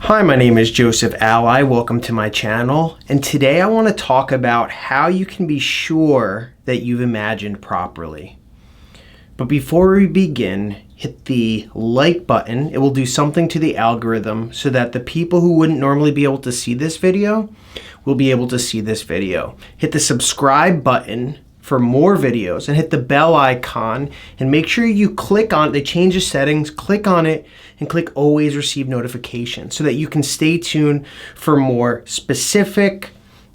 Hi, my name is Joseph Alai. Welcome to my channel. And today I want to talk about how you can be sure that you've imagined properly. But before we begin, hit the like button. It will do something to the algorithm so that the people who wouldn't normally be able to see this video will be able to see this video. Hit the subscribe button for more videos and hit the bell icon and make sure you click on it. They change the settings, click on it and click always receive notifications so that you can stay tuned for more specific,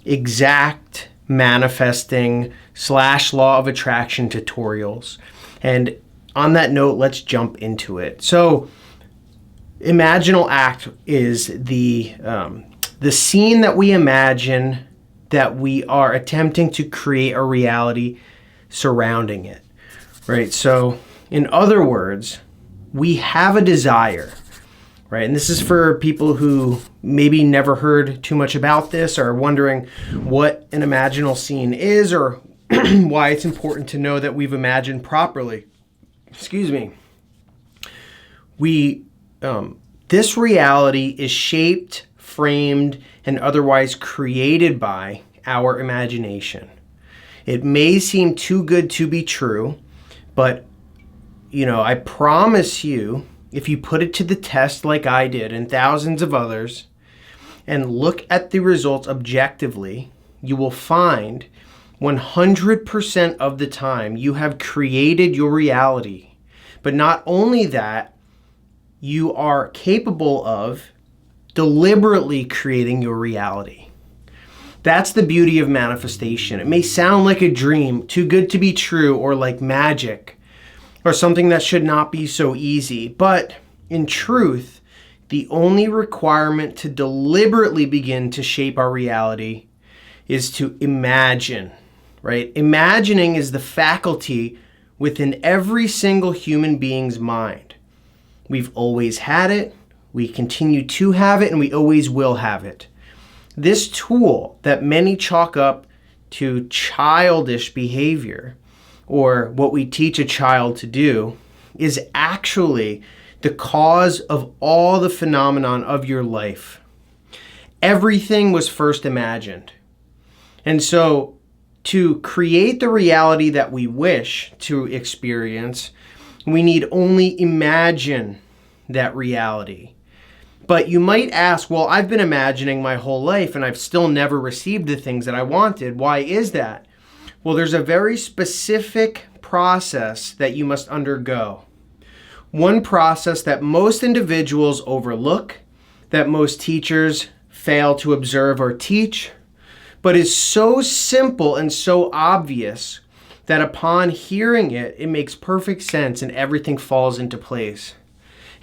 exact manifesting / law of attraction tutorials. And on that note, let's jump into it. So imaginal act is the scene that we imagine that we are attempting to create a reality surrounding it, right? So in other words, we have a desire, right? And this is for people who maybe never heard too much about this or are wondering what an imaginal scene is or why it's important to know that we've imagined properly. Excuse me. This reality is shaped, framed, and otherwise created by our imagination. It may seem too good to be true, but I promise you, if you put it to the test like I did and thousands of others, and look at the results objectively, you will find 100% of the time you have created your reality. But not only that, you are capable of deliberately creating your reality. That's the beauty of manifestation. It may sound like a dream, too good to be true, or like magic, or something that should not be so easy. But in truth, the only requirement to deliberately begin to shape our reality is to imagine, right? Imagining is the faculty within every single human being's mind. We've always had it, we continue to have it, and we always will have it. This tool that many chalk up to childish behavior, or what we teach a child to do, is actually the cause of all the phenomenon of your life. Everything was first imagined. And so to create the reality that we wish to experience, we need only imagine that reality. But you might ask, well, I've been imagining my whole life and I've still never received the things that I wanted. Why is that? Well, there's a very specific process that you must undergo. One process that most individuals overlook, that most teachers fail to observe or teach, but is so simple and so obvious that upon hearing it, it makes perfect sense and everything falls into place.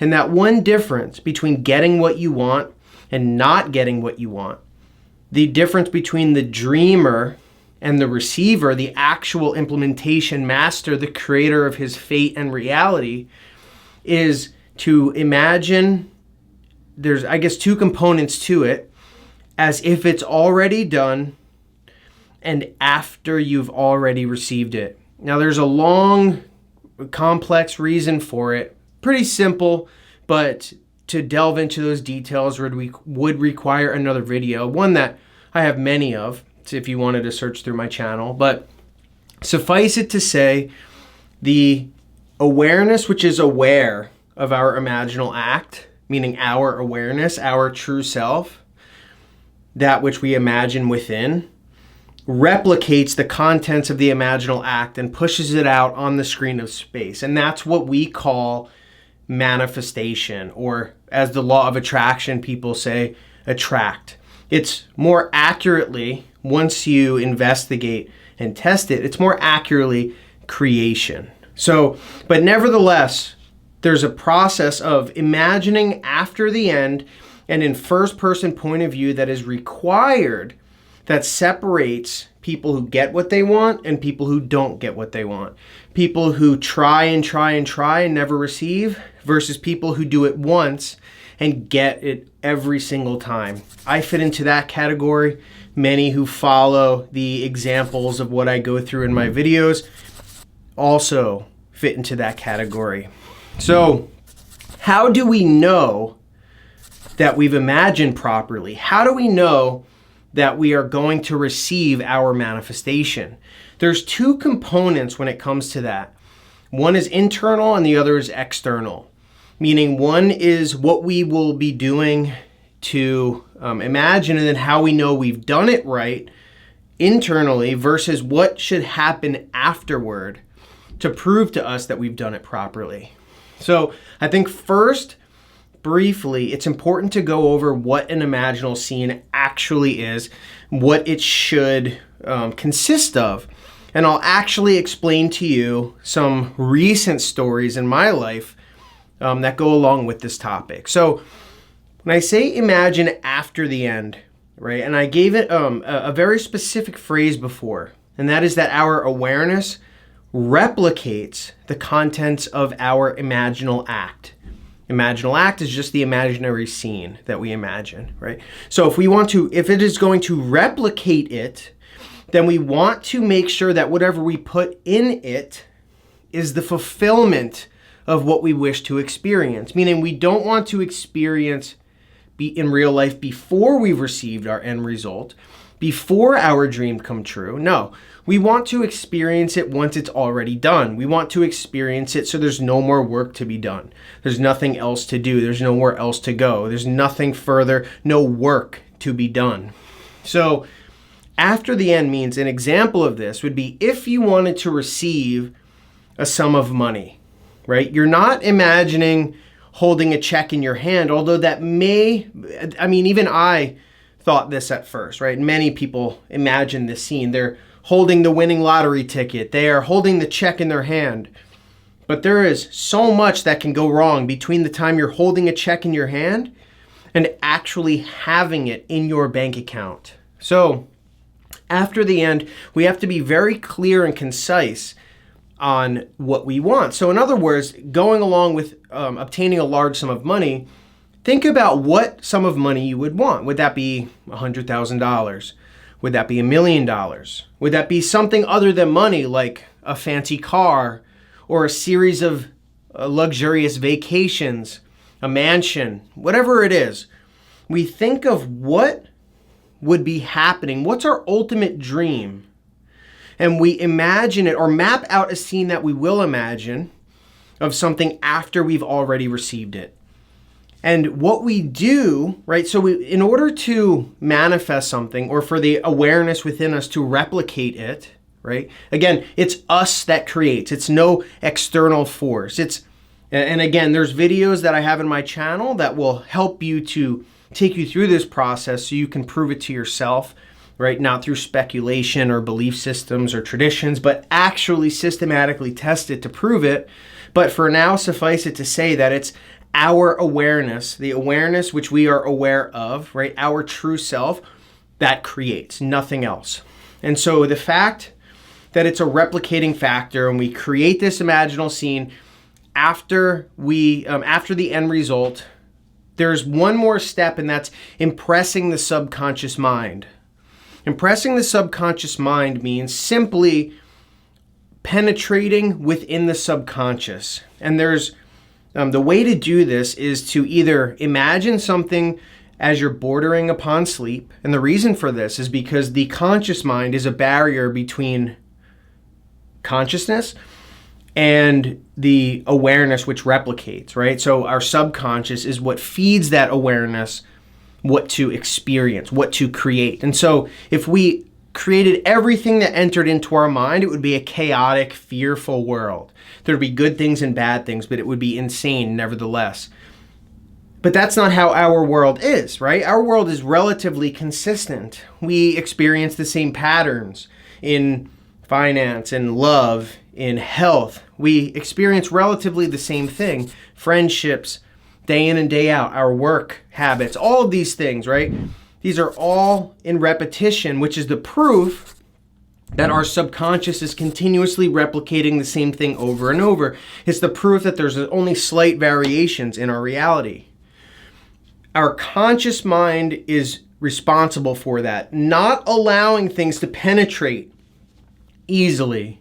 And that one difference between getting what you want and not getting what you want, the difference between the dreamer and the receiver, the actual implementation master, the creator of his fate and reality, is to imagine, there's, I guess, two components to it, as if it's already done and after you've already received it. Now, there's a long, complex reason for it. Pretty simple, but to delve into those details would require another video, one that I have many of, if you wanted to search through my channel. But suffice it to say, the awareness which is aware of our imaginal act, meaning our awareness, our true self, that which we imagine within, replicates the contents of the imaginal act and pushes it out on the screen of space. And that's what we call manifestation, or as the law of attraction people say, attract. It's more accurately, once you investigate and test it, it's more accurately creation. So, but nevertheless, there's a process of imagining after the end and in first person point of view that is required, that separates people who get what they want and people who don't get what they want. People who try and try and try and never receive versus people who do it once and get it every single time. I fit into that category. Many who follow the examples of what I go through in my videos also fit into that category. So how do we know that we've imagined properly? How do we know that we are going to receive our manifestation? There's two components when it comes to that. One is internal and the other is external. Meaning one is what we will be doing to imagine, and then how we know we've done it right internally versus what should happen afterward to prove to us that we've done it properly. So I think first, briefly, it's important to go over what an imaginal scene actually is, what it should consist of. And I'll actually explain to you some recent stories in my life that go along with this topic. So when I say imagine after the end, right, and I gave it a very specific phrase before, and that is that our awareness replicates the contents of our imaginal act. Imaginal act is just the imaginary scene that we imagine, right? So if it is going to replicate it, then we want to make sure that whatever we put in it is the fulfillment of what we wish to experience. Meaning we don't want to experience in real life before we've received our end result, before our dream come true. No, we want to experience it once it's already done. We want to experience it so there's no more work to be done. There's nothing else to do. There's nowhere else to go. There's nothing further, no work to be done. So after the end means an example of this would be if you wanted to receive a sum of money, right? You're not imagining holding a check in your hand, although that even I thought this at first, right? Many people imagine this scene. They're holding the winning lottery ticket. They are holding the check in their hand. But there is so much that can go wrong between the time you're holding a check in your hand and actually having it in your bank account. So after the end, we have to be very clear and concise on what we want. So in other words, going along with obtaining a large sum of money, think about what sum of money you would want. Would that be $100,000? Would that be $1 million? Would that be something other than money, like a fancy car or a series of luxurious vacations, a mansion, whatever it is? We think of what would be happening. What's our ultimate dream? And we imagine it or map out a scene that we will imagine of something after we've already received it. And what we do, right, so in order to manifest something or for the awareness within us to replicate it, right, again, it's us that creates. It's no external force. And again, there's videos that I have in my channel that will help you to take you through this process so you can prove it to yourself, right? Not through speculation or belief systems or traditions, but actually systematically test it to prove it. But for now, suffice it to say that it's our awareness, the awareness which we are aware of, right? Our true self that creates, nothing else. And so the fact that it's a replicating factor and we create this imaginal scene after the end result, there's one more step, and that's impressing the subconscious mind. Impressing the subconscious mind means simply penetrating within the subconscious. And there's the way to do this is to either imagine something as you're bordering upon sleep. And the reason for this is because the conscious mind is a barrier between consciousness and the awareness which replicates, right? So our subconscious is what feeds that awareness what to experience, what to create. And so if we created everything that entered into our mind, it would be a chaotic, fearful world. There'd be good things and bad things, but it would be insane nevertheless. But that's not how our world is, right? Our world is relatively consistent. We experience the same patterns in finance, in love, in health. We experience relatively the same thing. Friendships, day in and day out, our work habits, all of these things, right? These are all in repetition, which is the proof that our subconscious is continuously replicating the same thing over and over. It's the proof that there's only slight variations in our reality. Our conscious mind is responsible for that, not allowing things to penetrate easily.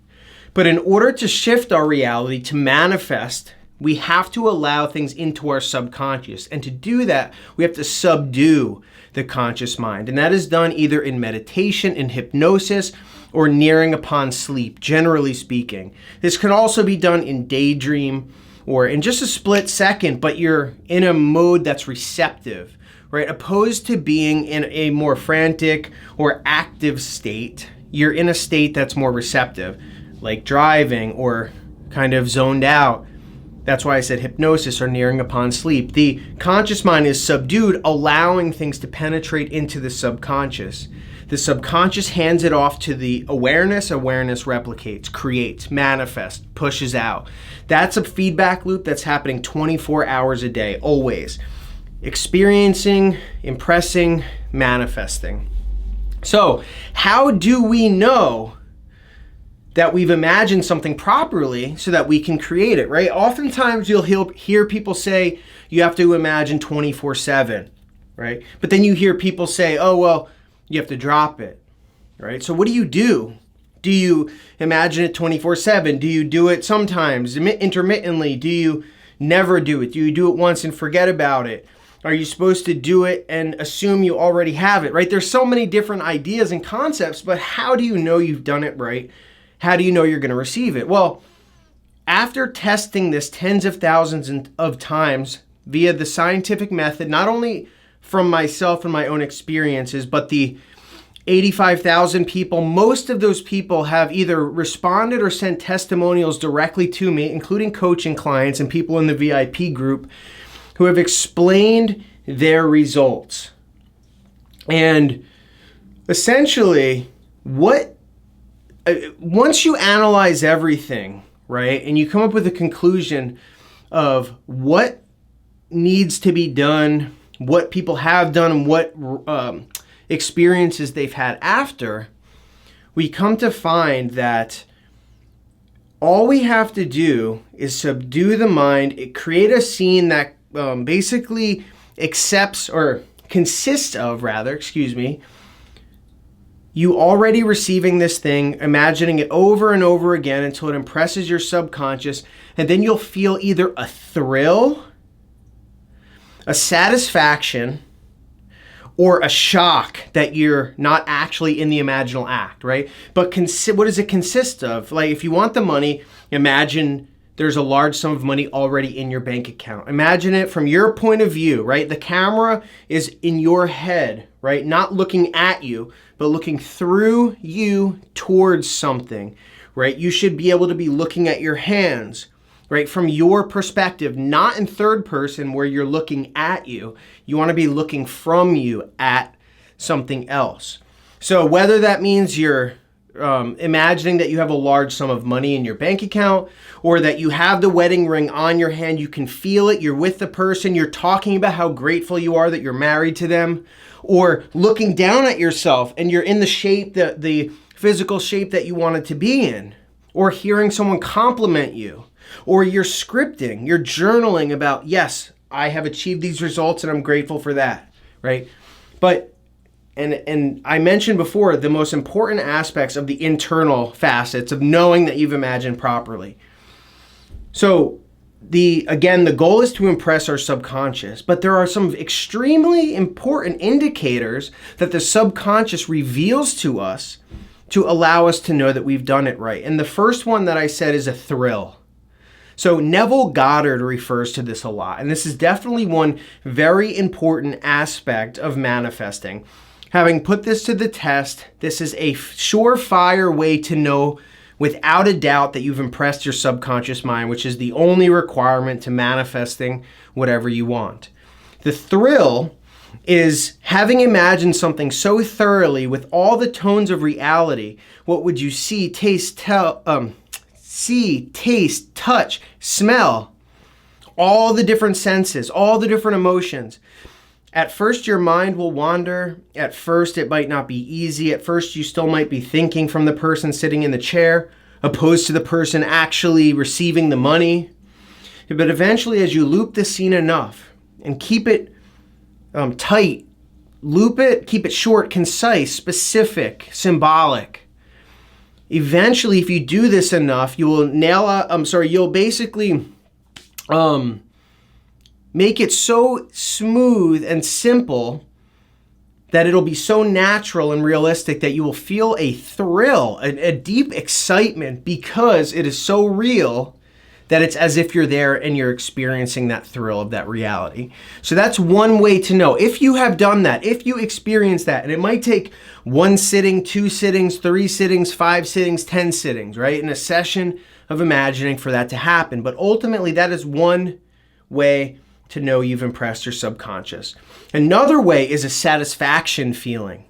But in order to shift our reality, to manifest We have to allow things into our subconscious. And to do that, we have to subdue the conscious mind. And that is done either in meditation, in hypnosis, or nearing upon sleep, generally speaking. This can also be done in daydream or in just a split second, but you're in a mode that's receptive, right? Opposed to being in a more frantic or active state, you're in a state that's more receptive, like driving or kind of zoned out. That's why I said hypnosis or nearing upon sleep. The conscious mind is subdued, allowing things to penetrate into the subconscious. The subconscious hands it off to the awareness. Awareness replicates, creates, manifests, pushes out. That's a feedback loop that's happening 24 hours a day, always. Experiencing, impressing, manifesting. So, how do we know that we've imagined something properly so that we can create it, right? Oftentimes you'll hear people say you have to imagine 24/7, right? But then you hear people say, oh, well, you have to drop it, right? So what do? Do you imagine it 24/7? Do you do it sometimes, intermittently? Do you never do it? Do you do it once and forget about it? Are you supposed to do it and assume you already have it, right? There's so many different ideas and concepts, but how do you know you've done it right? How do you know you're going to receive it? Well, after testing this tens of thousands of times via the scientific method, not only from myself and my own experiences, but the 85,000 people, most of those people have either responded or sent testimonials directly to me, including coaching clients and people in the VIP group who have explained their results. And essentially, once you analyze everything, right, and you come up with a conclusion of what needs to be done, what people have done, and what experiences they've had after, we come to find that all we have to do is subdue the mind, create a scene that basically consists of, you already receiving this thing, imagining it over and over again until it impresses your subconscious, and then you'll feel either a thrill, a satisfaction, or a shock that you're not actually in the imaginal act, right? But what does it consist of? Like, if you want the money, imagine there's a large sum of money already in your bank account. Imagine it from your point of view, right? The camera is in your head, right? Not looking at you, but looking through you towards something, right? You should be able to be looking at your hands, right? From your perspective, not in third person where you're looking at you. You want to be looking from you at something else. So whether that means you're imagining that you have a large sum of money in your bank account, or that you have the wedding ring on your hand, you can feel it, you're with the person, you're talking about how grateful you are that you're married to them, or looking down at yourself and you're in the shape, the physical shape that you wanted to be in, or hearing someone compliment you, or you're scripting, you're journaling about, yes, I have achieved these results and I'm grateful for that, right? But And I mentioned before the most important aspects of the internal facets of knowing that you've imagined properly. So the goal is to impress our subconscious, but there are some extremely important indicators that the subconscious reveals to us to allow us to know that we've done it right. And the first one that I said is a thrill. So Neville Goddard refers to this a lot, and this is definitely one very important aspect of manifesting. Having put this to the test, this is a surefire way to know without a doubt that you've impressed your subconscious mind, which is the only requirement to manifesting whatever you want. The thrill is having imagined something so thoroughly with all the tones of reality. What would you see, taste, touch, smell, all the different senses, all the different emotions. At first, your mind will wander. At first, it might not be easy. At first, you still might be thinking from the person sitting in the chair, opposed to the person actually receiving the money. But eventually, as you loop the scene enough and keep it tight, loop it, keep it short, concise, specific, symbolic. Eventually, if you do this enough, you'll basically make it so smooth and simple that it'll be so natural and realistic that you will feel a thrill, a deep excitement, because it is so real that it's as if you're there and you're experiencing that thrill of that reality. So that's one way to know. If you have done that, if you experience that, and it might take 1 sitting, 2 sittings, 3 sittings, 5 sittings, 10 sittings, right? In a session of imagining for that to happen. But ultimately, that is one way to know you've impressed your subconscious. Another way is a satisfaction feeling,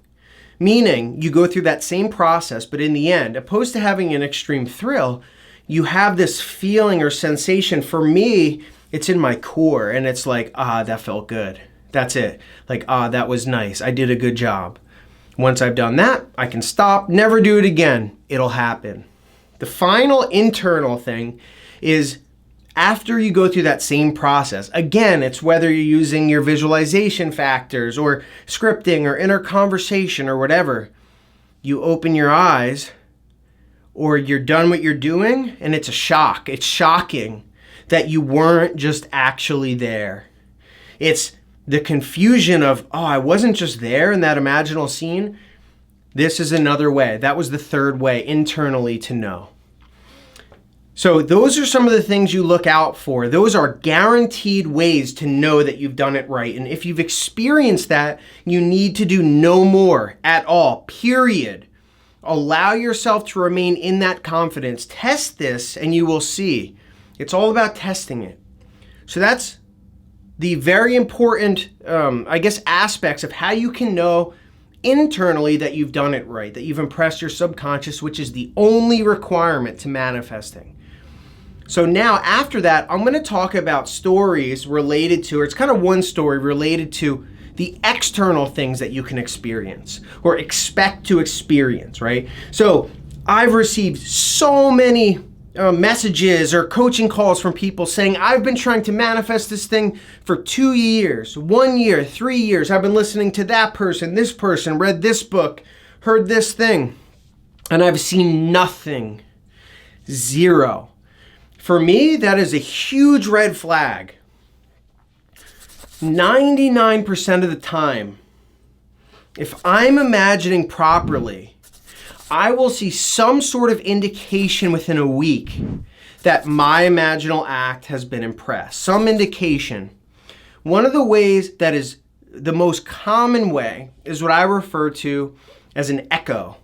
meaning you go through that same process, but in the end, opposed to having an extreme thrill, you have this feeling or sensation. For me, it's in my core, and it's like, that felt good. That's it. Like, that was nice. I did a good job. Once I've done that, I can stop, never do it again. It'll happen. The final internal thing is after you go through that same process. Again, it's whether you're using your visualization factors or scripting or inner conversation or whatever. You open your eyes, or you're done what you're doing, and it's a shock. It's shocking that you weren't just actually there. It's the confusion of, I wasn't just there in that imaginal scene. This is another way. That was the third way internally to know. So those are some of the things you look out for. Those are guaranteed ways to know that you've done it right. And if you've experienced that, you need to do no more at all, period. Allow yourself to remain in that confidence. Test this and you will see. It's all about testing it. So that's the very important, aspects of how you can know internally that you've done it right, that you've impressed your subconscious, which is the only requirement to manifesting. So now after that, I'm going to talk about stories related to, or it's kind of one story related to the external things that you can experience or expect to experience, right? So I've received so many messages or coaching calls from people saying, I've been trying to manifest this thing for 2 years, 1 year, 3 years. I've been listening to that person, read this book, heard this thing, and I've seen nothing. Zero. For me, that is a huge red flag. 99% of the time, if I'm imagining properly, I will see some sort of indication within a week that my imaginal act has been impressed. Some indication. One of the ways that is the most common way is what I refer to as an echo.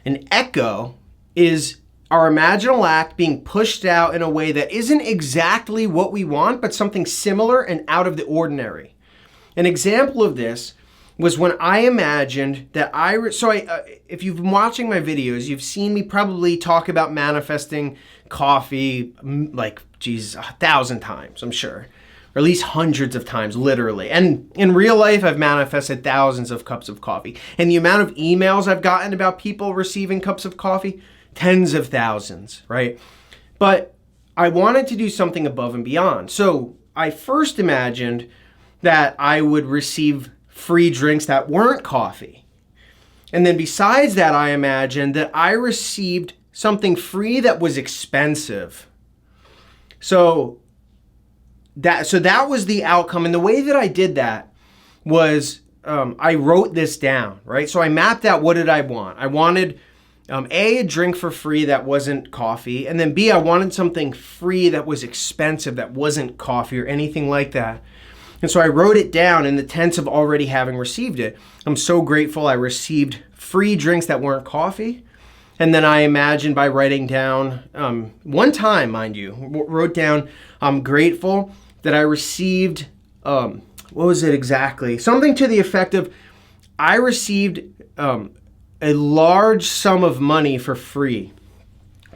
An echo is our imaginal act being pushed out in a way that isn't exactly what we want, but something similar and out of the ordinary. An example of this was when I imagined that if you've been watching my videos, you've seen me probably talk about manifesting coffee like, 1,000 times, I'm sure. Or at least hundreds of times, literally. And in real life, I've manifested thousands of cups of coffee. And the amount of emails I've gotten about people receiving cups of coffee, tens of thousands, right? But I wanted to do something above and beyond. So I first imagined that I would receive free drinks that weren't coffee. And then besides that, I imagined that I received something free that was expensive. So that was the outcome. And the way that I did that was I wrote this down, right? So I mapped out, what did I want? I wanted A, a drink for free that wasn't coffee. And then B, I wanted something free that was expensive, that wasn't coffee or anything like that. And so I wrote it down in the tense of already having received it. I'm so grateful I received free drinks that weren't coffee. And then I imagined by writing down, one time, mind you, wrote down, I'm grateful that I received, what was it exactly? Something to the effect of, I received a large sum of money for free,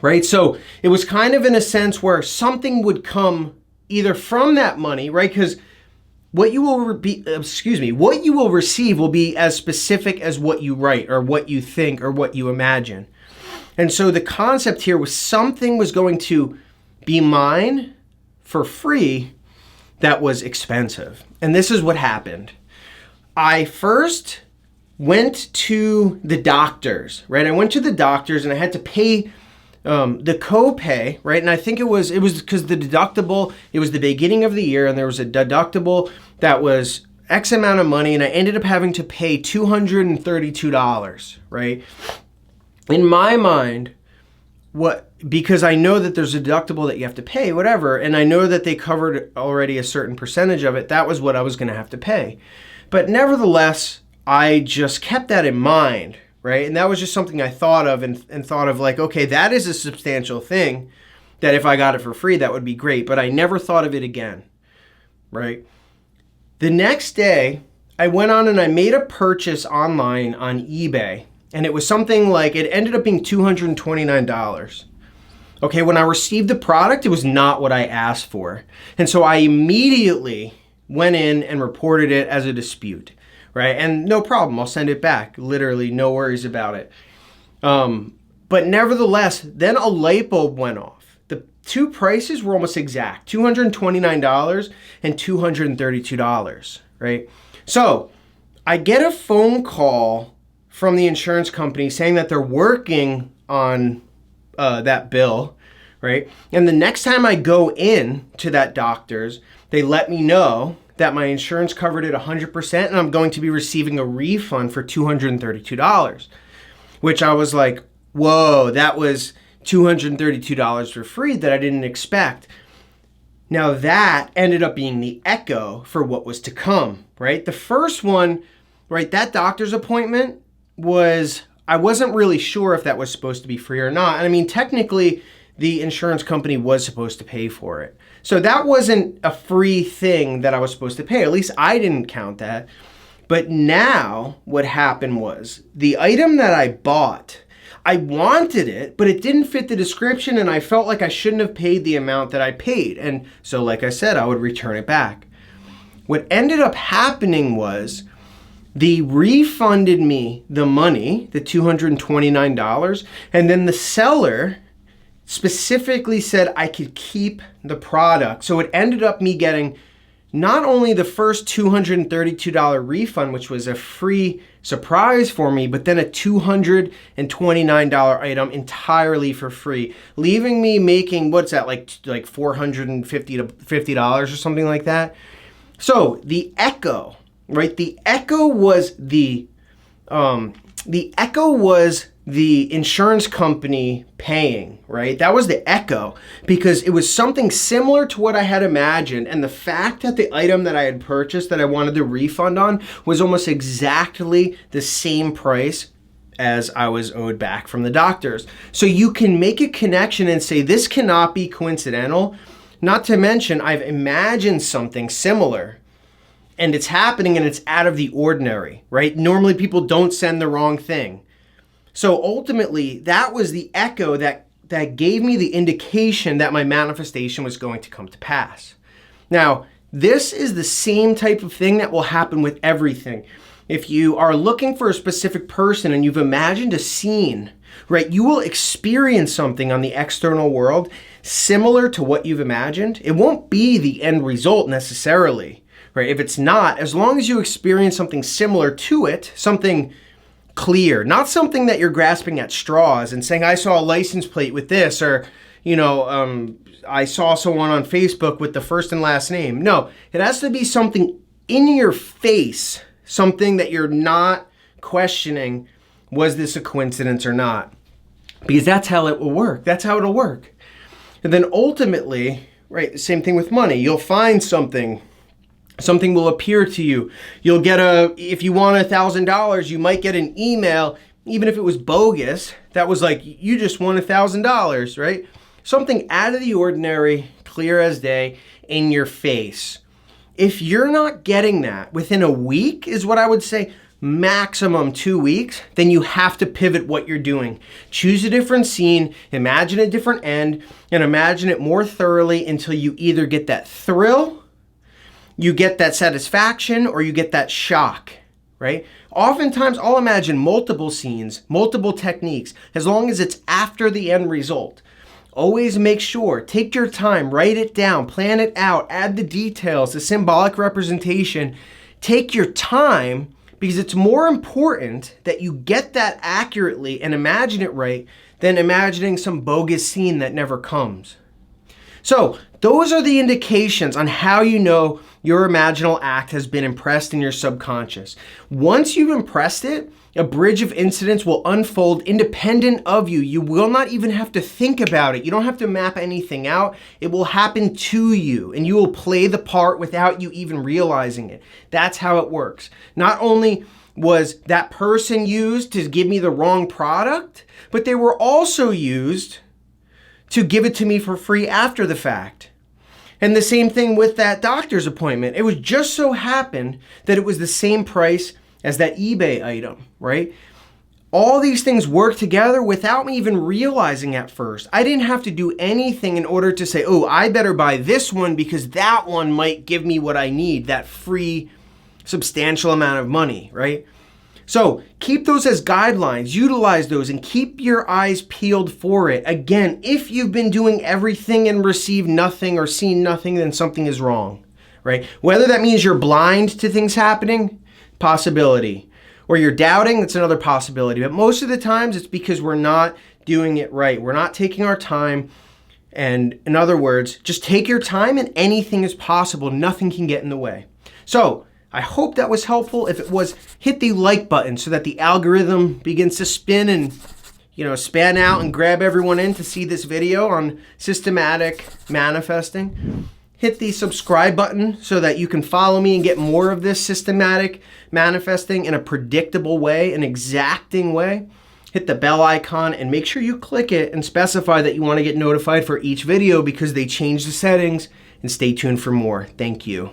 right? So it was kind of in a sense where something would come either from that money, right? Because what you will receive will be as specific as what you write or what you think or what you imagine. And so the concept here was something was going to be mine for free that was expensive. And this is what happened. I first went to the doctors, right? I went to the doctors and I had to pay the copay, right? And I think it was because the deductible, it was the beginning of the year and there was a deductible that was X amount of money, and I ended up having to pay $232, right? In my mind, because I know that there's a deductible that you have to pay, whatever, and I know that they covered already a certain percentage of it, that was what I was going to have to pay. But nevertheless, I just kept that in mind, right? And that was just something I thought of and thought of like, okay, that is a substantial thing that if I got it for free, that would be great. But I never thought of it again, right? The next day, I went on and I made a purchase online on eBay. And it was something like, it ended up being $229. Okay, when I received the product, it was not what I asked for. And so I immediately went in and reported it as a dispute, right? And no problem, I'll send it back. Literally, no worries about it. But nevertheless, then a light bulb went off. The two prices were almost exact, $229 and $232, right? So I get a phone call from the insurance company saying that they're working on that bill, right? And the next time I go in to that doctor's, they let me know that my insurance covered it 100% and I'm going to be receiving a refund for $232, which I was like, whoa, that was $232 for free that I didn't expect. Now that ended up being the echo for what was to come, right? The first one, right, that doctor's appointment I wasn't really sure if that was supposed to be free or not. And I mean, technically, the insurance company was supposed to pay for it. So that wasn't a free thing that I was supposed to pay. At least I didn't count that. But now what happened was the item that I bought, I wanted it, but it didn't fit the description and I felt like I shouldn't have paid the amount that I paid. And so like I said, I would return it back. What ended up happening was they refunded me the money, the $229, and then the seller specifically said I could keep the product. So it ended up me getting not only the first $232 refund, which was a free surprise for me, but then a $229 item entirely for free, leaving me making, what's that, like $450 to $50 or something like that. So the echo, right? The echo was the insurance company paying, right? That was the echo because it was something similar to what I had imagined. And the fact that the item that I had purchased that I wanted the refund on was almost exactly the same price as I was owed back from the doctors. So you can make a connection and say, this cannot be coincidental. Not to mention, I've imagined something similar and it's happening and it's out of the ordinary, right? Normally people don't send the wrong thing. So ultimately, that was the echo that gave me the indication that my manifestation was going to come to pass. Now, this is the same type of thing that will happen with everything. If you are looking for a specific person and you've imagined a scene, right, you will experience something on the external world similar to what you've imagined. It won't be the end result necessarily, right? If it's not, as long as you experience something similar to it, something clear, not something that you're grasping at straws and saying, I saw a license plate with this, or, I saw someone on Facebook with the first and last name. No, it has to be something in your face, something that you're not questioning, was this a coincidence or not? Because that's how it will work. That's how it'll work. And then ultimately, right, the same thing with money. You'll find something will appear to you. You'll get if you want $1,000, you might get an email, even if it was bogus, that was like, you just won $1,000, right? Something out of the ordinary, clear as day, in your face. If you're not getting that within a week, is what I would say, maximum 2 weeks, then you have to pivot what you're doing. Choose a different scene, imagine a different end, and imagine it more thoroughly until you either get that thrill, you get that satisfaction, or you get that shock, right? Oftentimes, I'll imagine multiple scenes, multiple techniques, as long as it's after the end result. Always make sure, take your time, write it down, plan it out, add the details, the symbolic representation. Take your time because it's more important that you get that accurately and imagine it right than imagining some bogus scene that never comes. So those are the indications on how you know your imaginal act has been impressed in your subconscious. Once you've impressed it, a bridge of incidents will unfold independent of you. You will not even have to think about it. You don't have to map anything out. It will happen to you, and you will play the part without you even realizing it. That's how it works. Not only was that person used to give me the wrong product, but they were also used to give it to me for free after the fact. And the same thing with that doctor's appointment. It was just so happened that it was the same price as that eBay item, right? All these things work together without me even realizing at first. I didn't have to do anything in order to say, oh, I better buy this one because that one might give me what I need, that free substantial amount of money, right? So keep those as guidelines, utilize those, and keep your eyes peeled for it. Again, if you've been doing everything and received nothing or seen nothing, then something is wrong, right? Whether that means you're blind to things happening, possibility, or you're doubting, it's another possibility. But most of the times it's because we're not doing it right. We're not taking our time. And in other words, just take your time and anything is possible. Nothing can get in the way. So I hope that was helpful. If it was, hit the like button so that the algorithm begins to spin and, span out and grab everyone in to see this video on systematic manifesting. Hit the subscribe button so that you can follow me and get more of this systematic manifesting in a predictable way, an exacting way. Hit the bell icon and make sure you click it and specify that you want to get notified for each video because they change the settings, and stay tuned for more. Thank you.